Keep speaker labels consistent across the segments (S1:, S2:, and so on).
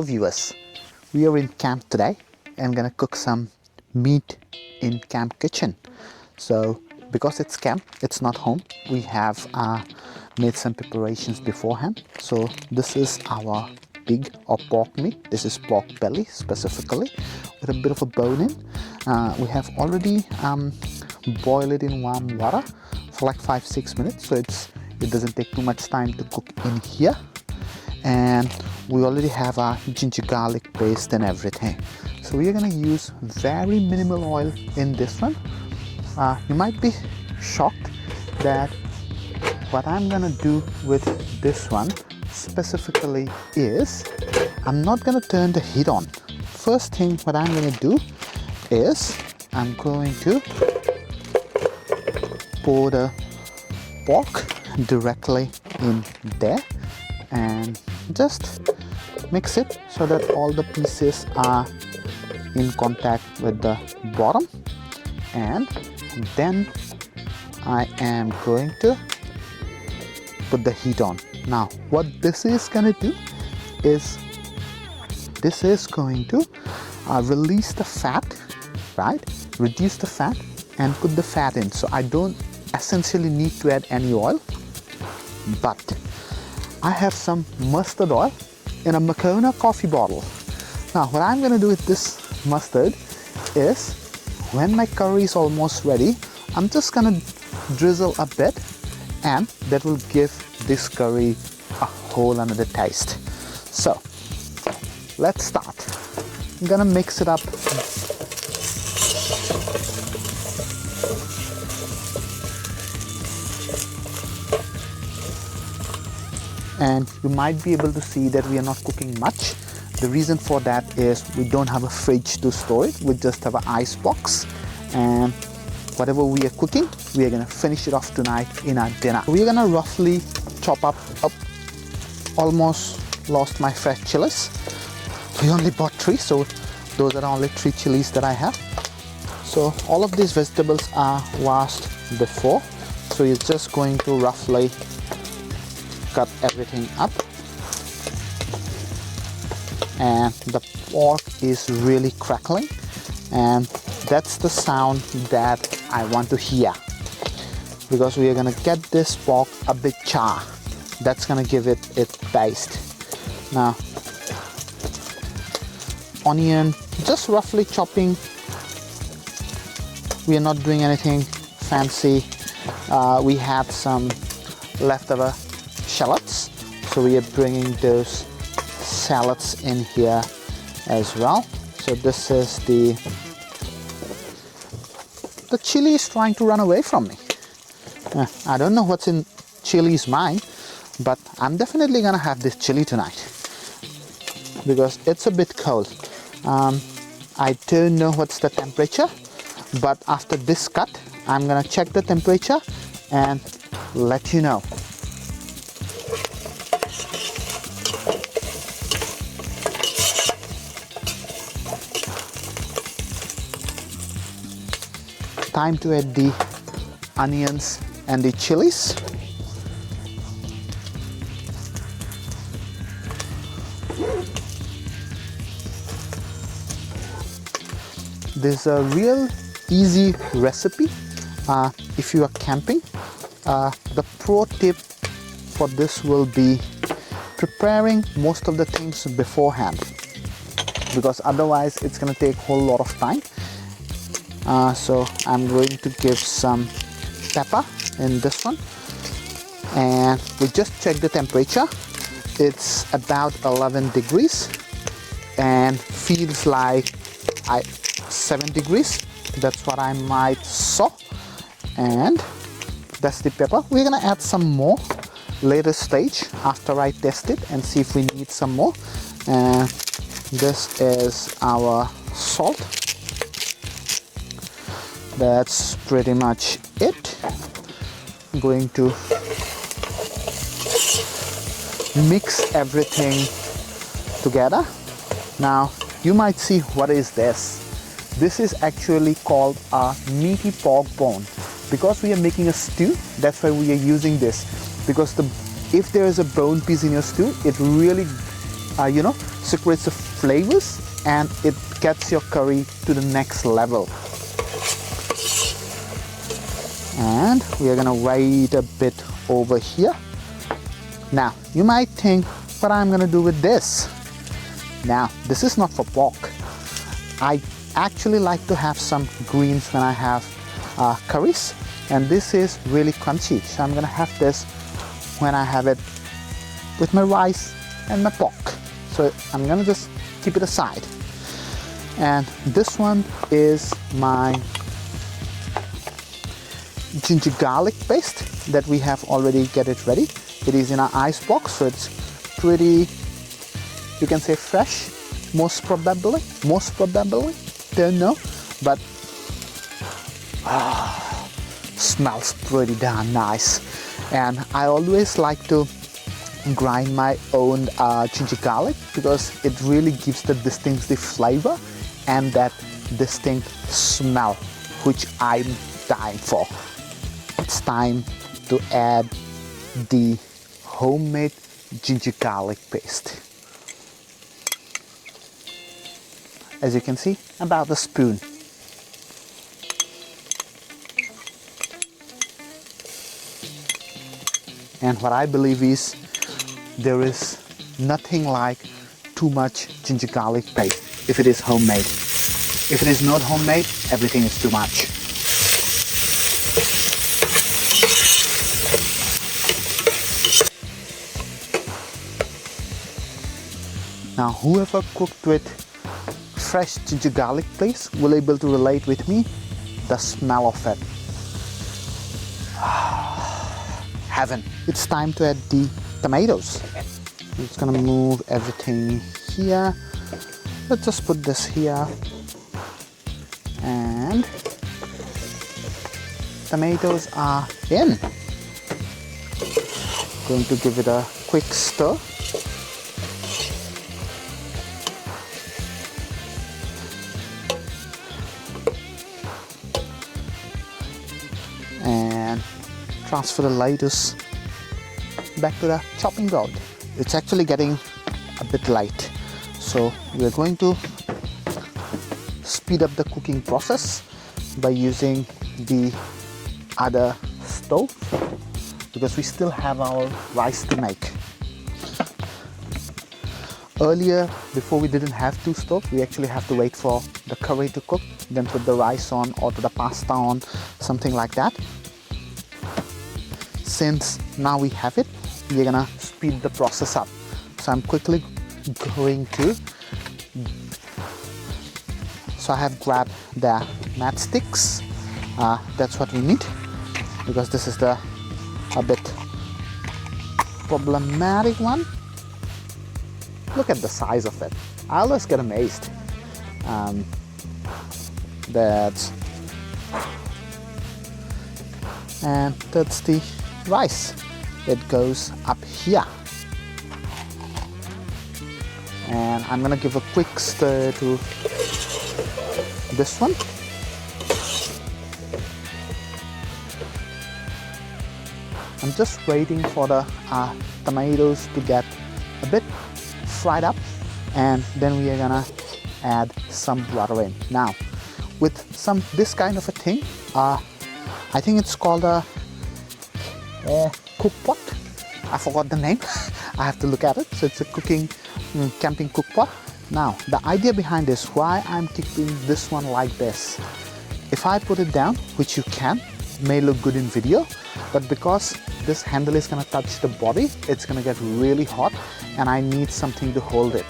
S1: viewers, we are in camp today and gonna cook some meat in camp kitchen. So because it's camp, it's not home, we have made some preparations beforehand. So this is our pig or pork meat. This is pork belly specifically with a bit of a bone in. We have already boiled it in warm water for like 5-6 minutes, so it doesn't take too much time to cook in here. And we already have our ginger garlic paste and everything, so we are going to use very minimal oil in this one. You might be shocked that what I'm going to do with this one specifically is I'm not going to turn the heat on. First thing what I'm going to do is I'm going to pour the pork directly in there and just mix it so that all the pieces are in contact with the bottom, and then I am going to put the heat on. Now what this is going to do is this is going to release the fat, right? Reduce the fat and put the fat in, so I don't essentially need to add any oil. But I have some mustard oil in a Mingenew coffee bottle. Now what I'm going to do with this mustard is when my curry is almost ready, I'm just going to drizzle a bit, and that will give this curry a whole another taste. So let's start. I'm going to mix it up. And you might be able to see that we are not cooking much. The reason for that is we don't have a fridge to store it. We just have an ice box, and whatever we are cooking, we are going to finish it off tonight in our dinner. We are going to roughly chop up almost lost my fresh chilies. We only bought 3, so those are only 3 chilies that I have. So all of these vegetables are washed before, so you're just going to roughly cut everything up. And the pork is really crackling, and that's the sound that I want to hear, because we are going to get this pork a bit char. That's going to give it its taste. Now onion, just roughly chopping. We are not doing anything fancy. We have some leftover shallots, so we are bringing those salads in here as well. So this is the chili is trying to run away from me. I don't know what's in chili's mind, but I'm definitely gonna have this chili tonight because it's a bit cold. I don't know what's the temperature, but after this cut I'm gonna check the temperature and let you know. Time to add the onions and the chilies. This is a real easy recipe if you are camping. The pro tip for this will be preparing most of the things beforehand, because otherwise it's going to take a whole lot of time. So I'm going to give some pepper in this one, and we just checked the temperature. It's about 11 degrees and feels like 7 degrees. That's what I might saw, and that's the pepper. We're gonna add some more later stage after I test it and see if we need some more. And this is our salt. That's pretty much it. I'm going to mix everything together. Now you might see, what is this? This is actually called a meaty pork bone. Because we are making a stew, that's why we are using this. Because if there is a bone piece in your stew, it really secretes the flavors and it gets your curry to the next level. And we are gonna wait a bit over here. Now, you might think, what I'm gonna do with this? Now, this is not for pork. I actually like to have some greens when I have curries, and this is really crunchy. So I'm gonna have this when I have it with my rice and my pork. So I'm gonna just keep it aside. And this one is my ginger garlic paste that we have already get it ready. It is in our ice box, so it's pretty, you can say fresh, most probably, don't know, but smells pretty damn nice. And I always like to grind my own ginger garlic because it really gives the distinctive flavor and that distinct smell which I'm dying for. It's time to add the homemade ginger garlic paste. As you can see, about a spoon. And what I believe is there is nothing like too much ginger garlic paste if it is homemade. If it is not homemade, everything is too much. Now, whoever cooked with fresh ginger garlic paste will able to relate with me the smell of it. Heaven. It's time to add the tomatoes. It's gonna move everything here. Let's just put this here. And tomatoes are in. Going to give it a quick stir. And transfer the lettuce back to the chopping board. It's actually getting a bit light, so we're going to speed up the cooking process by using the other stove because we still have our rice to make. Earlier, before we didn't have two stoves, we actually have to wait for the curry to cook, then put the rice on or the pasta on, something like that. Since now we have it, we're gonna speed the process up. So I'm quickly going to, so I have grabbed the matchsticks. That's what we need because this is the a bit problematic one. Look at the size of it. I always get amazed. That's the rice. It goes up here. And I'm gonna give a quick stir to this one. I'm just waiting for the tomatoes to get a bit fried up, and then we are gonna add some butter in. Now, with this kind of a thing, I think it's called a cook pot. I forgot the name. I have to look at it. So it's a camping cook pot. Now, the idea behind this, why I'm keeping this one like this. If I put it down, which you can, it may look good in video, but because this handle is gonna touch the body, it's gonna get really hot and I need something to hold it.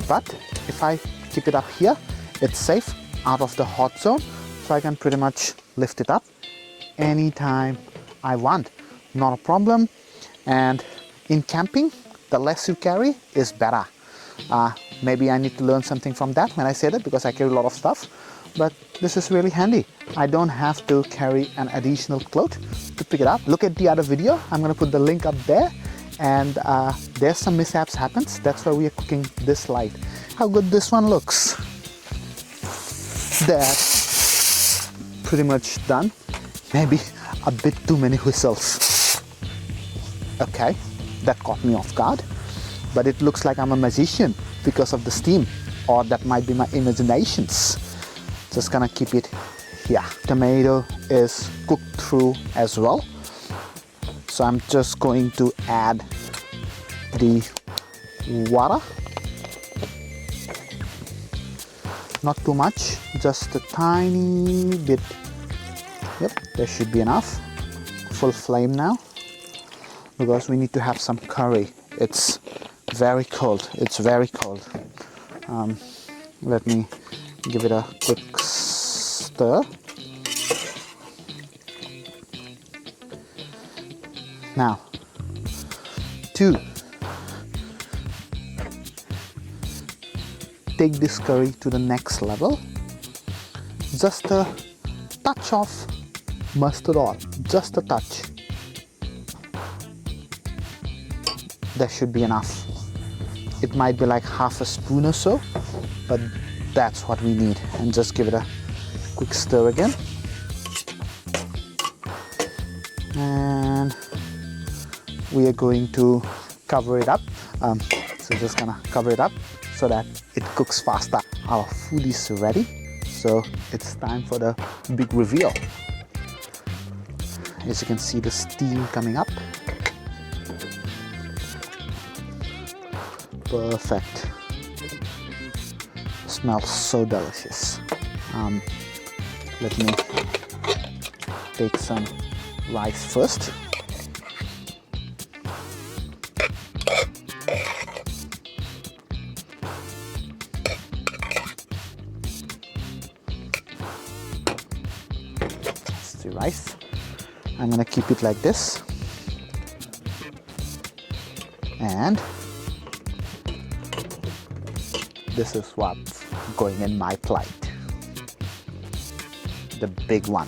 S1: But if I keep it up here, it's safe out of the hot zone, so I can pretty much lift it up anytime I want. Not a problem. And in camping, the less you carry is better. Maybe I need to learn something from that when I say that, because I carry a lot of stuff, but this is really handy. I don't have to carry an additional cloth to pick it up. Look at the other video. I'm gonna put the link up there, and there's some mishaps happens. That's why we are cooking this light. How good this one looks. That's pretty much done. Maybe a bit too many whistles. Okay, that caught me off guard. but it looks like I'm a magician because of the steam, or that might be my imaginations. Just gonna keep it here. Tomato is cooked through as well, so I'm just going to add the water. Not too much, just a tiny bit. Yep, there should be enough. Full flame now, because we need to have some curry. It's very cold. It's very cold. Let me give it a quick stir. Now, to take this curry to the next level, just a touch of mustard oil, just a touch. That should be enough. It might be like half a spoon or so, but that's what we need. And just give it a quick stir again. And we are going to cover it up. So just gonna cover it up so that it cooks faster. Our food is ready, so it's time for the big reveal. As you can see, the steam coming up. Perfect. Smells so delicious. Let me take some rice first. That's the rice. I'm gonna keep it like this. And this is what's going in my plate. The big one.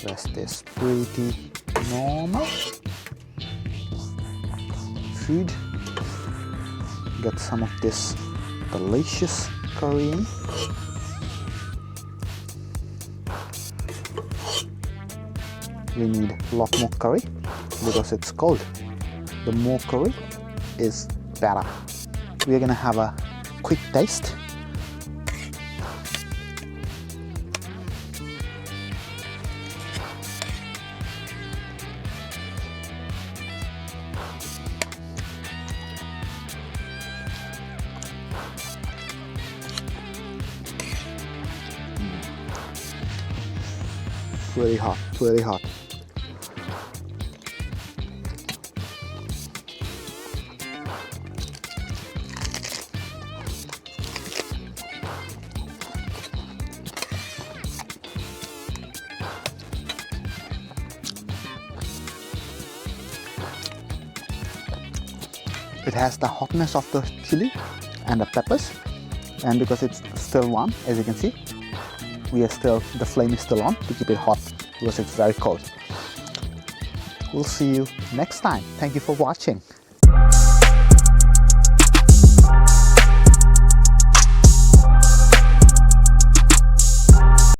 S1: Rest is pretty normal food. Get some of this delicious curry in. We need a lot more curry because it's cold. The more curry is better. We're gonna have a quick taste. Very hot, very hot. It has the hotness of the chili and the peppers, and because it's still warm, as you can see, the flame is still on to keep it hot because it's very cold. We'll see you next time. Thank you for watching.